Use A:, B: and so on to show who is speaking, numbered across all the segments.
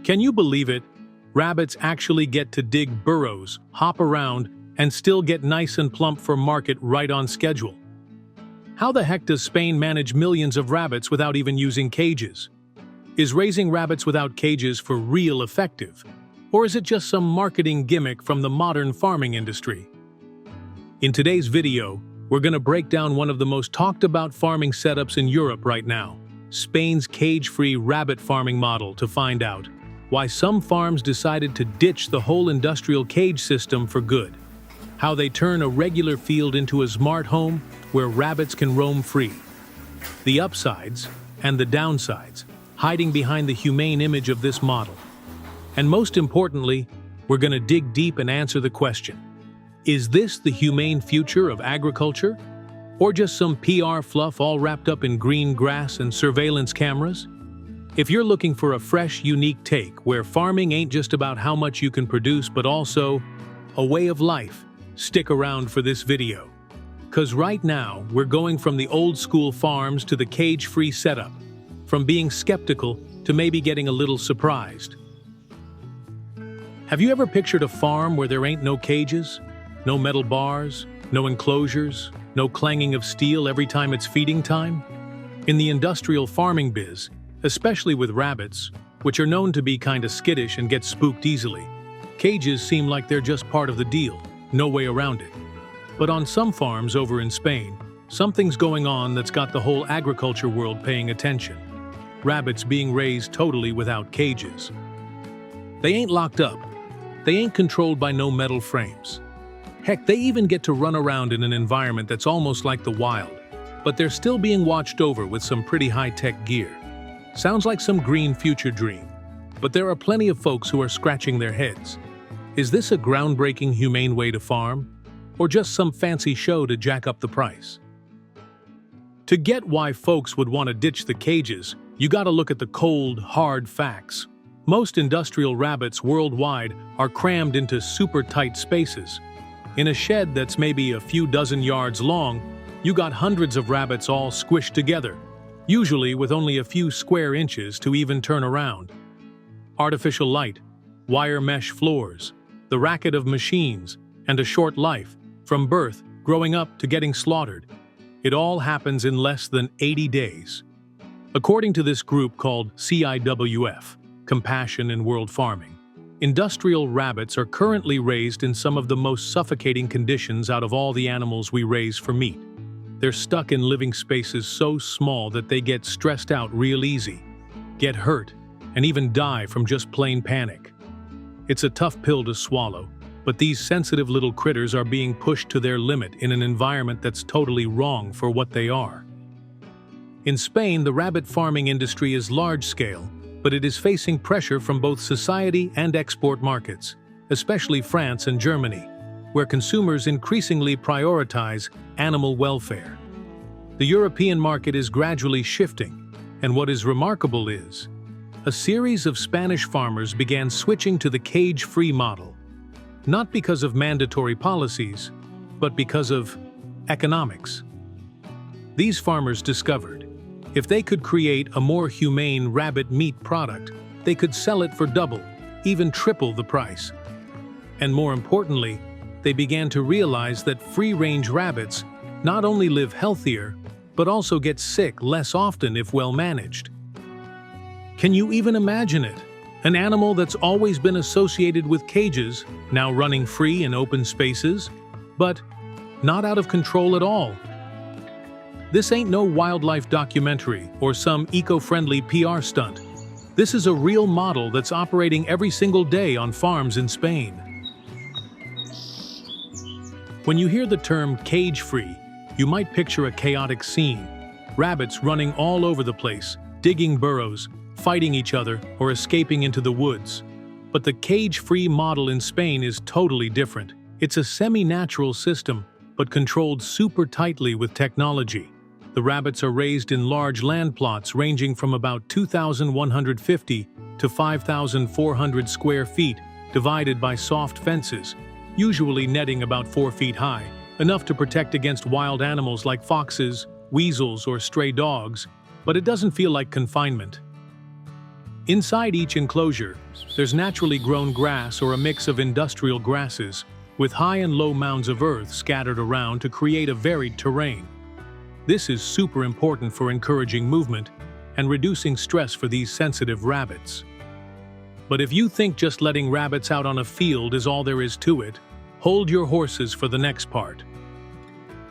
A: Can you believe it? Rabbits actually get to dig burrows, hop around, and still get nice and plump for market right on schedule. How the heck does Spain manage millions of rabbits without even using cages? Is raising rabbits without cages for real effective? Or is it just some marketing gimmick from the modern farming industry? In today's video, we're going to break down one of the most talked about farming setups in Europe right now, Spain's cage-free rabbit farming model, to find out why some farms decided to ditch the whole industrial cage system for good, how they turn a regular field into a smart home where rabbits can roam free, the upsides and the downsides hiding behind the humane image of this model. And most importantly, we're going to dig deep and answer the question: is this the humane future of agriculture? Or just some PR fluff all wrapped up in green grass and surveillance cameras? If you're looking for a fresh, unique take where farming ain't just about how much you can produce but also a way of life, stick around for this video. 'Cause right now, we're going from the old-school farms to the cage-free setup, from being skeptical to maybe getting a little surprised. Have you ever pictured a farm where there ain't no cages? No metal bars, no enclosures, no clanging of steel every time it's feeding time? In the industrial farming biz, especially with rabbits, which are known to be kinda skittish and get spooked easily, cages seem like they're just part of the deal, no way around it. But on some farms over in Spain, something's going on that's got the whole agriculture world paying attention. Rabbits being raised totally without cages. They ain't locked up. They ain't controlled by no metal frames. Heck, they even get to run around in an environment that's almost like the wild, but they're still being watched over with some pretty high-tech gear. Sounds like some green future dream, but there are plenty of folks who are scratching their heads. Is this a groundbreaking, humane way to farm, or just some fancy show to jack up the price? To get why folks would want to ditch the cages, you gotta look at the cold, hard facts. Most industrial rabbits worldwide are crammed into super tight spaces. In a shed that's maybe a few dozen yards long, you got hundreds of rabbits all squished together, usually with only a few square inches to even turn around. Artificial light, wire mesh floors, the racket of machines, and a short life, from birth, growing up to getting slaughtered. It all happens in less than 80 days. According to this group called CIWF, Compassion in World Farming, industrial rabbits are currently raised in some of the most suffocating conditions out of all the animals we raise for meat. They're stuck in living spaces so small that they get stressed out real easy, get hurt, and even die from just plain panic. It's a tough pill to swallow, but these sensitive little critters are being pushed to their limit in an environment that's totally wrong for what they are. In Spain, the rabbit farming industry is large-scale, but it is facing pressure from both society and export markets, especially France and Germany, where consumers increasingly prioritize animal welfare. The European market is gradually shifting, and what is remarkable is, a series of Spanish farmers began switching to the cage-free model, not because of mandatory policies, but because of economics. These farmers discovered, if they could create a more humane rabbit meat product, they could sell it for double, even triple the price. And more importantly, they began to realize that free-range rabbits not only live healthier, but also get sick less often if well managed. Can you even imagine it? An animal that's always been associated with cages, now running free in open spaces, but not out of control at all. This ain't no wildlife documentary or some eco-friendly PR stunt. This is a real model that's operating every single day on farms in Spain. When you hear the term cage-free, you might picture a chaotic scene. Rabbits running all over the place, digging burrows, fighting each other, or escaping into the woods. But the cage-free model in Spain is totally different. It's a semi-natural system, but controlled super tightly with technology. The rabbits are raised in large land plots ranging from about 2,150 to 5,400 square feet, divided by soft fences, usually netting about 4 feet high, enough to protect against wild animals like foxes, weasels, or stray dogs, but it doesn't feel like confinement. Inside each enclosure, there's naturally grown grass or a mix of industrial grasses, with high and low mounds of earth scattered around to create a varied terrain. This is super important for encouraging movement and reducing stress for these sensitive rabbits. But if you think just letting rabbits out on a field is all there is to it, hold your horses for the next part.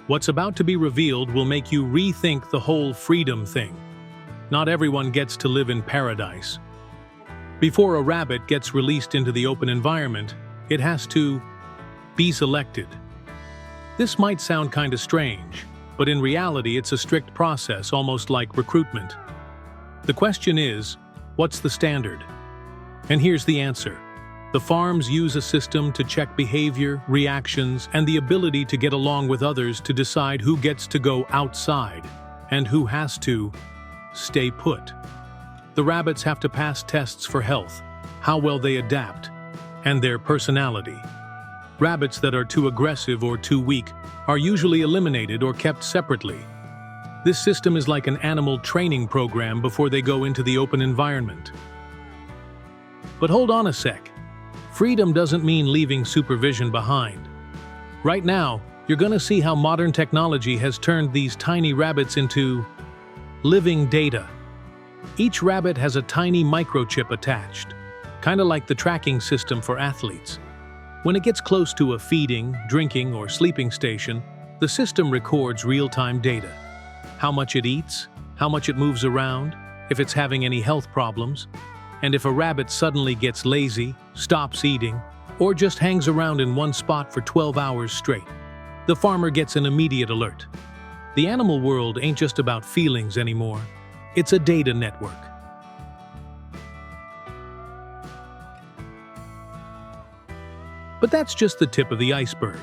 A: What's about to be revealed will make you rethink the whole freedom thing. Not everyone gets to live in paradise. Before a rabbit gets released into the open environment, it has to be selected. This might sound kinda strange, but in reality it's a strict process, almost like recruitment. The question is, what's the standard? And here's the answer. The farms use a system to check behavior, reactions, and the ability to get along with others to decide who gets to go outside and who has to stay put. The rabbits have to pass tests for health, how well they adapt, and their personality. Rabbits that are too aggressive or too weak are usually eliminated or kept separately. This system is like an animal training program before they go into the open environment. But hold on a sec. Freedom doesn't mean leaving supervision behind. Right now, you're gonna see how modern technology has turned these tiny rabbits into living data. Each rabbit has a tiny microchip attached, kinda like the tracking system for athletes. When it gets close to a feeding, drinking, or sleeping station, the system records real-time data. How much it eats, how much it moves around, if it's having any health problems, and if a rabbit suddenly gets lazy, stops eating, or just hangs around in one spot for 12 hours straight, the farmer gets an immediate alert. The animal world ain't just about feelings anymore. It's a data network. But that's just the tip of the iceberg.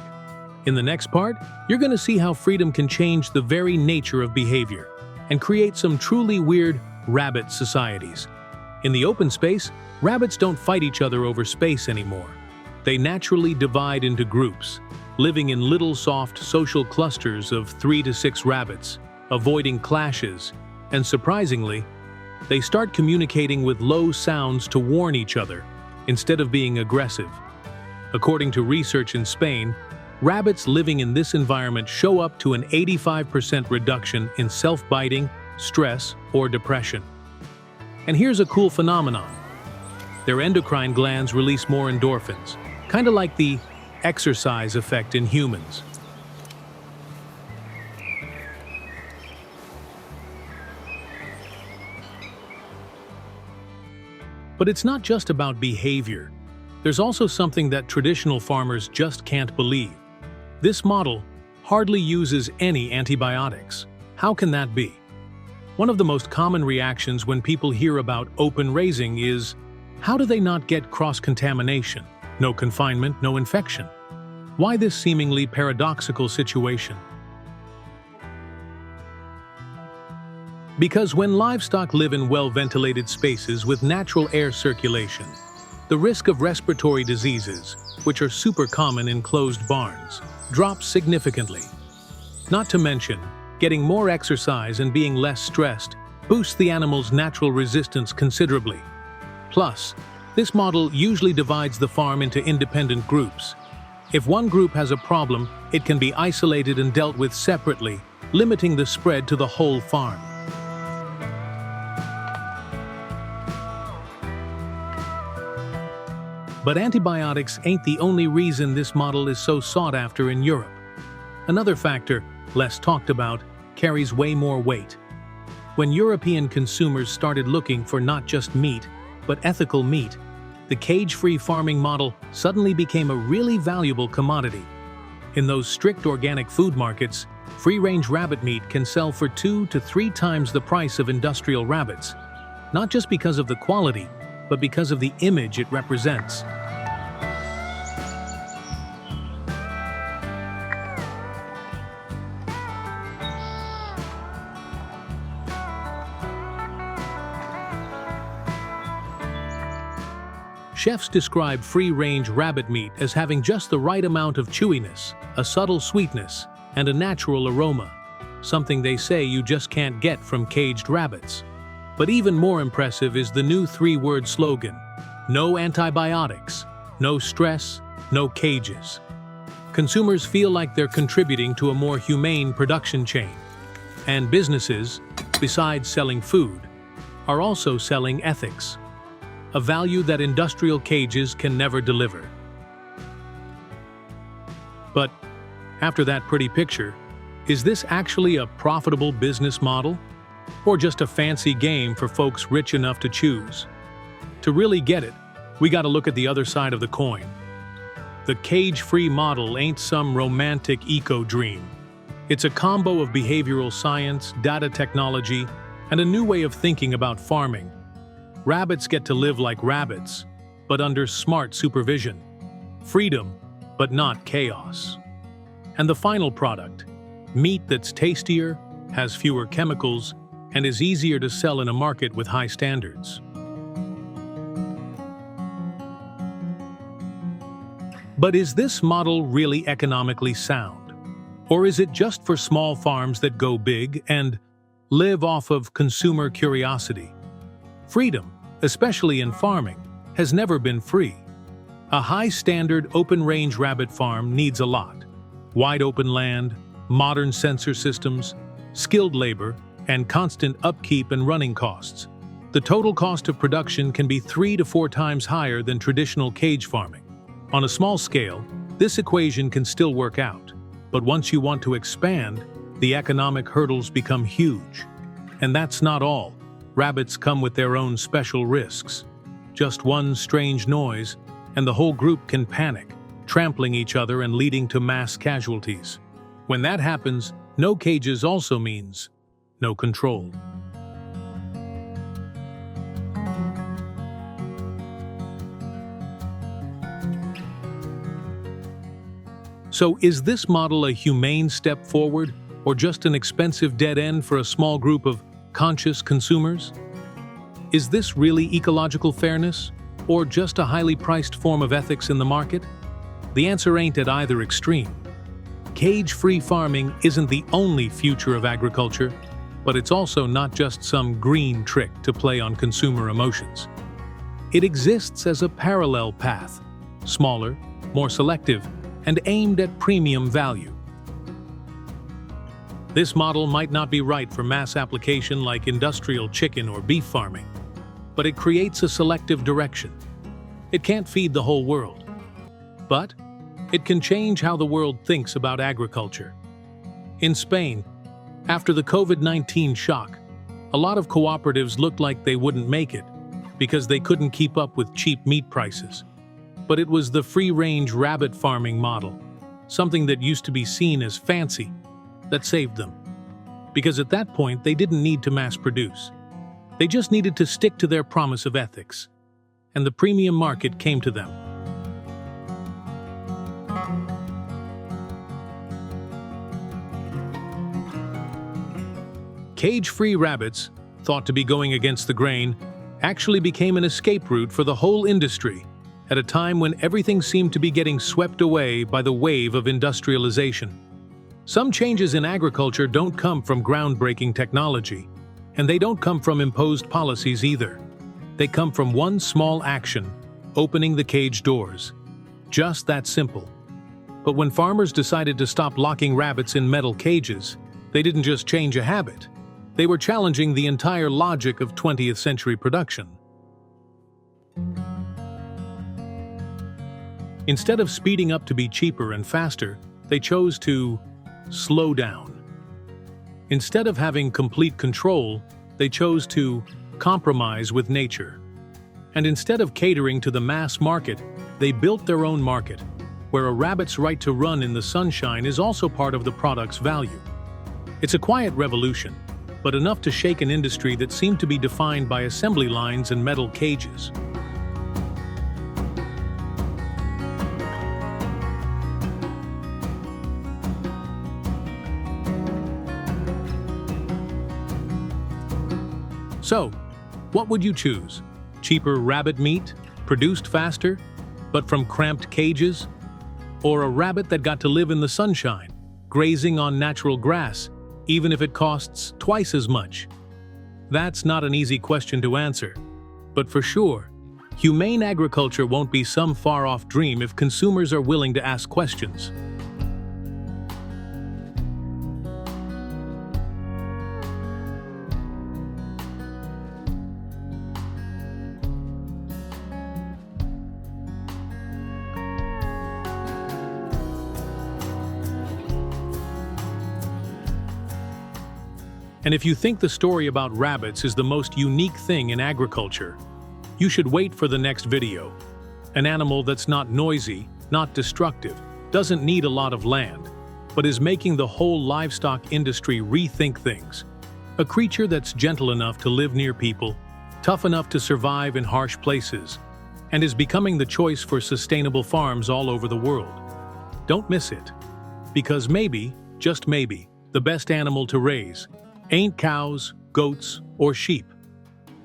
A: In the next part, you're going to see how freedom can change the very nature of behavior and create some truly weird rabbit societies. In the open space, rabbits don't fight each other over space anymore. They naturally divide into groups, living in little soft social clusters of 3 to 6 rabbits, avoiding clashes, and surprisingly, they start communicating with low sounds to warn each other instead of being aggressive. According to research in Spain, rabbits living in this environment show up to an 85% reduction in self-biting, stress, or depression. And here's a cool phenomenon. Their endocrine glands release more endorphins, kind of like the exercise effect in humans. But it's not just about behavior. There's also something that traditional farmers just can't believe. This model hardly uses any antibiotics. How can that be? One of the most common reactions when people hear about open raising is, how do they not get cross-contamination? No confinement, no infection. Why this seemingly paradoxical situation? Because when livestock live in well-ventilated spaces with natural air circulation, the risk of respiratory diseases, which are super common in closed barns, drops significantly. Not to mention, getting more exercise and being less stressed boosts the animal's natural resistance considerably. Plus, this model usually divides the farm into independent groups. If one group has a problem, it can be isolated and dealt with separately, limiting the spread to the whole farm. But antibiotics ain't the only reason this model is so sought after in Europe. Another factor, less talked about, carries way more weight. When European consumers started looking for not just meat, but ethical meat, the cage-free farming model suddenly became a really valuable commodity. In those strict organic food markets, free-range rabbit meat can sell for 2 to 3 times the price of industrial rabbits, not just because of the quality, but because of the image it represents. Chefs describe free-range rabbit meat as having just the right amount of chewiness, a subtle sweetness, and a natural aroma, something they say you just can't get from caged rabbits. But even more impressive is the new three-word slogan: no antibiotics, no stress, no cages. Consumers feel like they're contributing to a more humane production chain. And businesses, besides selling food, are also selling ethics, a value that industrial cages can never deliver. But after that pretty picture, is this actually a profitable business model? Or just a fancy game for folks rich enough to choose? To really get it, we gotta look at the other side of the coin. The cage-free model ain't some romantic eco-dream. It's a combo of behavioral science, data technology, and a new way of thinking about farming. Rabbits get to live like rabbits, but under smart supervision. Freedom, but not chaos. And the final product, meat that's tastier, has fewer chemicals, and is easier to sell in a market with high standards. But is this model really economically sound? Or is it just for small farms that go big and live off of consumer curiosity? Freedom, especially in farming, has never been free. A high-standard open-range rabbit farm needs a lot: wide open land, modern sensor systems, skilled labor, and constant upkeep and running costs. The total cost of production can be 3 to 4 times higher than traditional cage farming. On a small scale, this equation can still work out, but once you want to expand, the economic hurdles become huge. And that's not all. Rabbits come with their own special risks. Just one strange noise, and the whole group can panic, trampling each other and leading to mass casualties. When that happens, no cages also means no control. So is this model a humane step forward, or just an expensive dead end for a small group of conscious consumers? Is this really ecological fairness, or just a highly priced form of ethics in the market? The answer ain't at either extreme. Cage-free farming isn't the only future of agriculture, but it's also not just some green trick to play on consumer emotions. It exists as a parallel path, smaller, more selective, and aimed at premium value. This model might not be right for mass application like industrial chicken or beef farming, but it creates a selective direction. It can't feed the whole world, but it can change how the world thinks about agriculture. In Spain, after the COVID-19 shock, a lot of cooperatives looked like they wouldn't make it because they couldn't keep up with cheap meat prices. But it was the free-range rabbit farming model, something that used to be seen as fancy, that saved them. Because at that point, they didn't need to mass produce. They just needed to stick to their promise of ethics. And the premium market came to them. Cage-free rabbits, thought to be going against the grain, actually became an escape route for the whole industry at a time when everything seemed to be getting swept away by the wave of industrialization. Some changes in agriculture don't come from groundbreaking technology, and they don't come from imposed policies either. They come from one small action: opening the cage doors. Just that simple. But when farmers decided to stop locking rabbits in metal cages, they didn't just change a habit. They were challenging the entire logic of 20th century production. Instead of speeding up to be cheaper and faster, they chose to slow down. Instead of having complete control, they chose to compromise with nature. And instead of catering to the mass market, they built their own market, where a rabbit's right to run in the sunshine is also part of the product's value. It's a quiet revolution, but enough to shake an industry that seemed to be defined by assembly lines and metal cages. So, what would you choose? Cheaper rabbit meat, produced faster, but from cramped cages? Or a rabbit that got to live in the sunshine, grazing on natural grass, even if it costs twice as much? That's not an easy question to answer. But for sure, humane agriculture won't be some far-off dream if consumers are willing to ask questions. And if you think the story about rabbits is the most unique thing in agriculture, you should wait for the next video. An animal that's not noisy, not destructive, doesn't need a lot of land, but is making the whole livestock industry rethink things. A creature that's gentle enough to live near people, tough enough to survive in harsh places, and is becoming the choice for sustainable farms all over the world. Don't miss it. Because maybe, just maybe, the best animal to raise ain't cows, goats, or sheep,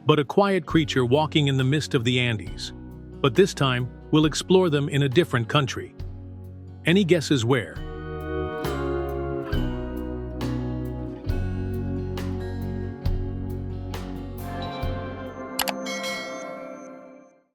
A: but a quiet creature walking in the mist of the Andes. But this time, we'll explore them in a different country. Any guesses where?